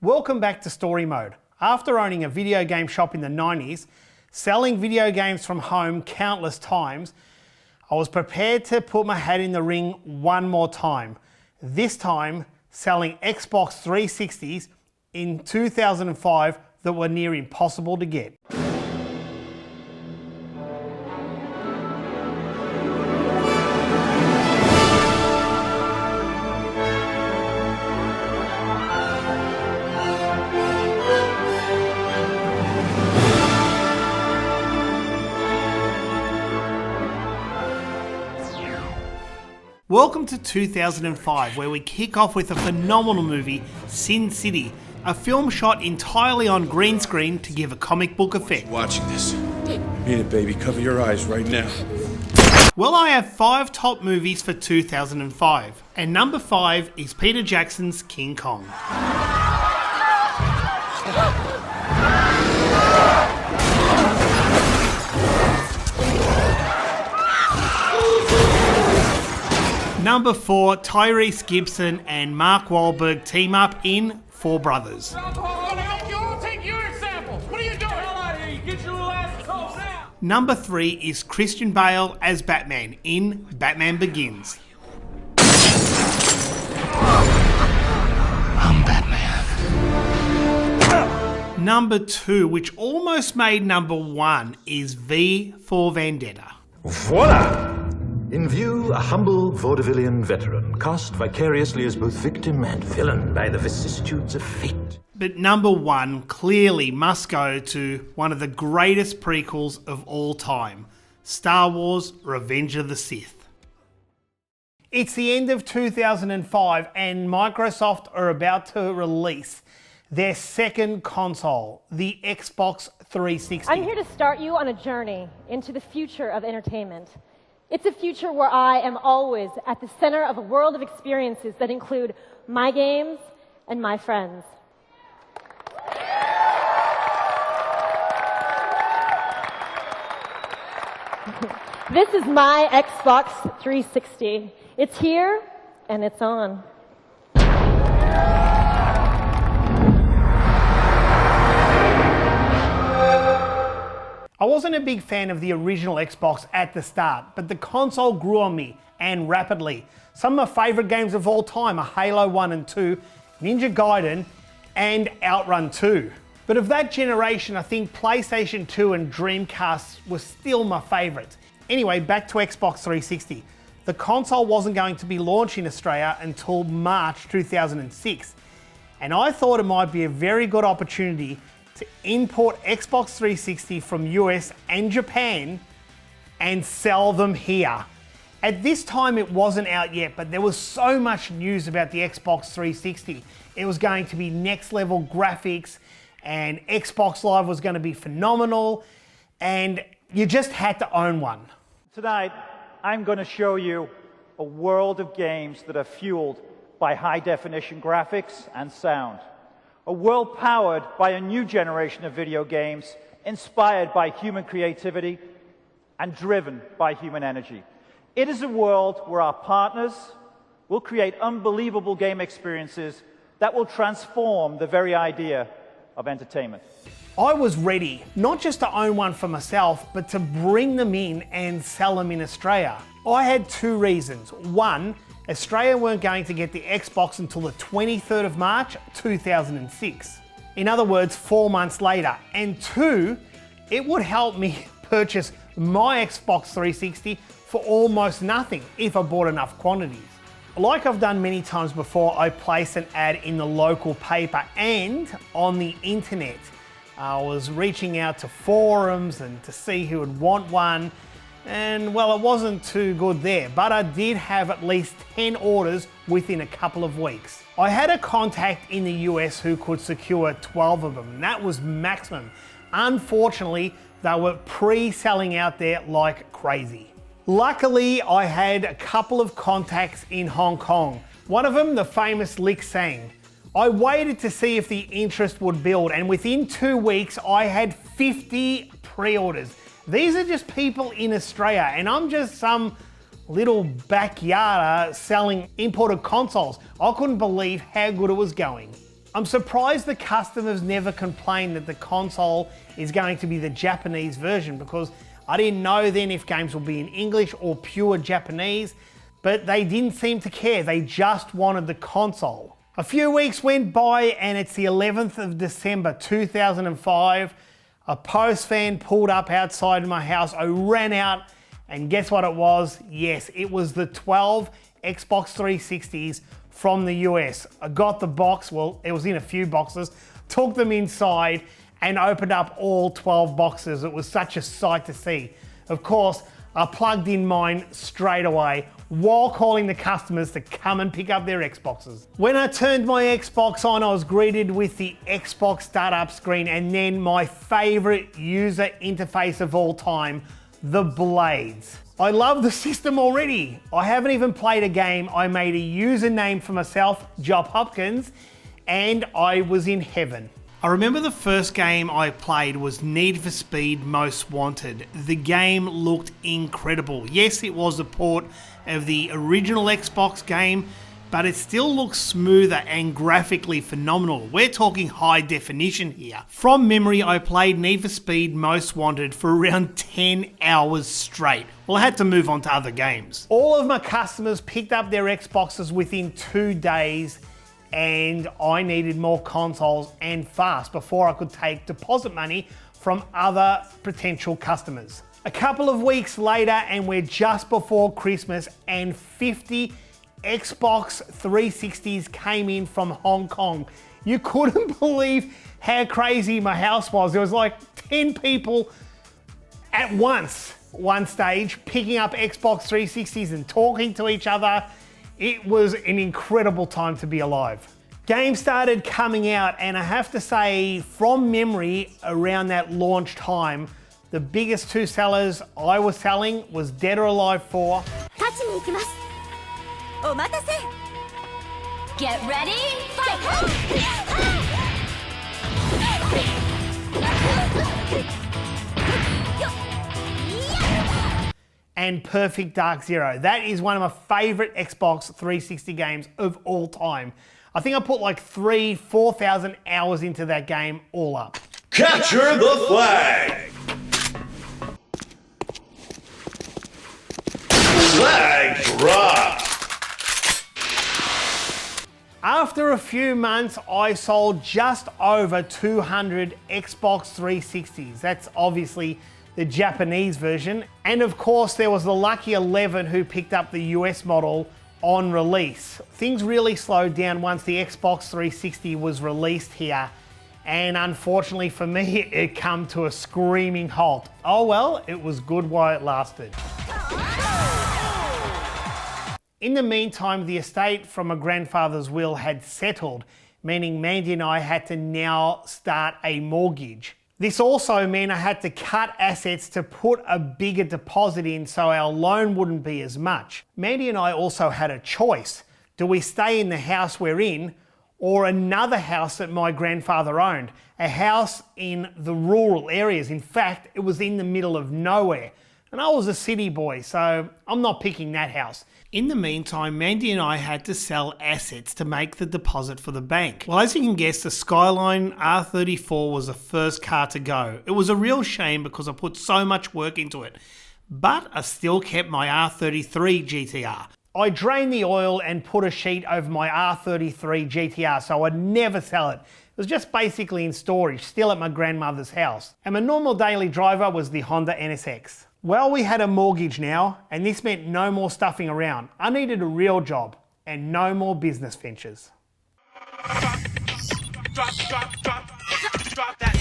Welcome back to Story Mode. After owning a video game shop in the 90s, selling video games from home countless times, I was prepared to put my hat in the ring one more time. This time, selling Xbox 360's in 2005 that were near impossible to get. Welcome to 2005, where we kick off with a phenomenal movie, Sin City, a film shot entirely on green screen to give a comic book effect. Watching this. Mean it, baby. Cover your eyes right now. Well, I have 5 top movies for 2005, and number 5 is Peter Jackson's King Kong. Number 4, Tyrese Gibson and Mark Wahlberg team up in Four Brothers. I'll take your example. What are you doing? Hell out of here. You get your little ass home now. Number 3 is Christian Bale as Batman in Batman Begins. I'm Batman. Number 2, which almost made number 1, is V for Vendetta. Voila! In view, a humble vaudevillian veteran, cast vicariously as both victim and villain by the vicissitudes of fate. But number 1 clearly must go to one of the greatest prequels of all time, Star Wars: Revenge of the Sith. It's the end of 2005 and Microsoft are about to release their second console, the Xbox 360. I'm here to start you on a journey into the future of entertainment. It's a future where I am always at the center of a world of experiences that include my games and my friends. This is my Xbox 360. It's here and it's on. I wasn't a big fan of the original Xbox at the start, but the console grew on me, and rapidly. Some of my favourite games of all time are Halo 1 and 2, Ninja Gaiden, and Outrun 2. But of that generation, I think PlayStation 2 and Dreamcast were still my favourites. Anyway, back to Xbox 360. The console wasn't going to be launched in Australia until March 2006, and I thought it might be a very good opportunity to import Xbox 360 from US and Japan and sell them here. At this time it wasn't out yet, but there was so much news about the Xbox 360. It was going to be next level graphics and Xbox Live was going to be phenomenal and you just had to own one. Tonight, I'm going to show you a world of games that are fueled by high-definition graphics and sound. A world powered by a new generation of video games, inspired by human creativity and driven by human energy. It is a world where our partners will create unbelievable game experiences that will transform the very idea of entertainment. I was ready, not just to own one for myself, but to bring them in and sell them in Australia. I had 2 reasons. 1, Australia weren't going to get the Xbox until the 23rd of March 2006. In other words, 4 months later. And 2, it would help me purchase my Xbox 360 for almost nothing if I bought enough quantities. Like I've done many times before, I placed an ad in the local paper and on the internet. I was reaching out to forums and to see who would want one. And well, it wasn't too good there, but I did have at least 10 orders within a couple of weeks. I had a contact in the US who could secure 12 of them, and that was maximum. Unfortunately, they were pre-selling out there like crazy. Luckily, I had a couple of contacts in Hong Kong. One of them, the famous Lick Sang. I waited to see if the interest would build, and within 2 weeks, I had 50 pre-orders. These are just people in Australia, and I'm just some little backyarder selling imported consoles. I couldn't believe how good it was going. I'm surprised the customers never complained that the console is going to be the Japanese version, because I didn't know then if games will be in English or pure Japanese, but they didn't seem to care. They just wanted the console. A few weeks went by and it's the 11th of December 2005. A post van pulled up outside my house. I ran out and guess what it was? Yes, it was the 12 Xbox 360s from the US. I got the box, well, it was in a few boxes, took them inside and opened up all 12 boxes. It was such a sight to see. Of course, I plugged in mine straight away while calling the customers to come and pick up their Xboxes. When I turned my Xbox on, I was greeted with the Xbox startup screen and then my favorite user interface of all time, the blades. I love the system already. I haven't even played a game. I made a username for myself, Job Hopkins, and I was in heaven. I remember the first game I played was Need for Speed Most Wanted. The game looked incredible. Yes, it was a port of the original Xbox game, but it still looks smoother and graphically phenomenal. We're talking high definition here. From memory, I played Need for Speed Most Wanted for around 10 hours straight. Well, I had to move on to other games. All of my customers picked up their Xboxes within 2 days, and I needed more consoles and fast before I could take deposit money from other potential customers. A couple of weeks later, and we're just before Christmas, and 50 Xbox 360s came in from Hong Kong. You couldn't believe how crazy my house was. There was like 10 people at once, one stage, picking up Xbox 360s and talking to each other. It was an incredible time to be alive. Games started coming out, and I have to say, from memory, around that launch time, the biggest two sellers I was selling was Dead or Alive 4. Get ready, fight! And Perfect Dark Zero. That is one of my favorite Xbox 360 games of all time. I think I put like 4,000 hours into that game all up. Capture the flag! Flag drop! After a few months, I sold just over 200 Xbox 360s. That's obviously the Japanese version. And of course, there was the lucky 11 who picked up the US model on release. Things really slowed down once the Xbox 360 was released here. And unfortunately for me, it came to a screaming halt. Oh well, it was good while it lasted. In the meantime, the estate from my grandfather's will had settled, meaning Mandy and I had to now start a mortgage. This also meant I had to cut assets to put a bigger deposit in so our loan wouldn't be as much. Mandy and I also had a choice. Do we stay in the house we're in, or another house that my grandfather owned? A house in the rural areas. In fact, it was in the middle of nowhere. And I was a city boy, so I'm not picking that house. In the meantime, Mandy and I had to sell assets to make the deposit for the bank. Well, as you can guess, the Skyline R34 was the first car to go. It was a real shame because I put so much work into it, but I still kept my R33 GTR. I drained the oil and put a sheet over my R33 GTR so I'd never sell it. It was just basically in storage, still at my grandmother's house. And my normal daily driver was the Honda NSX. Well, we had a mortgage now, and this meant no more stuffing around. I needed a real job and no more business ventures. Drop that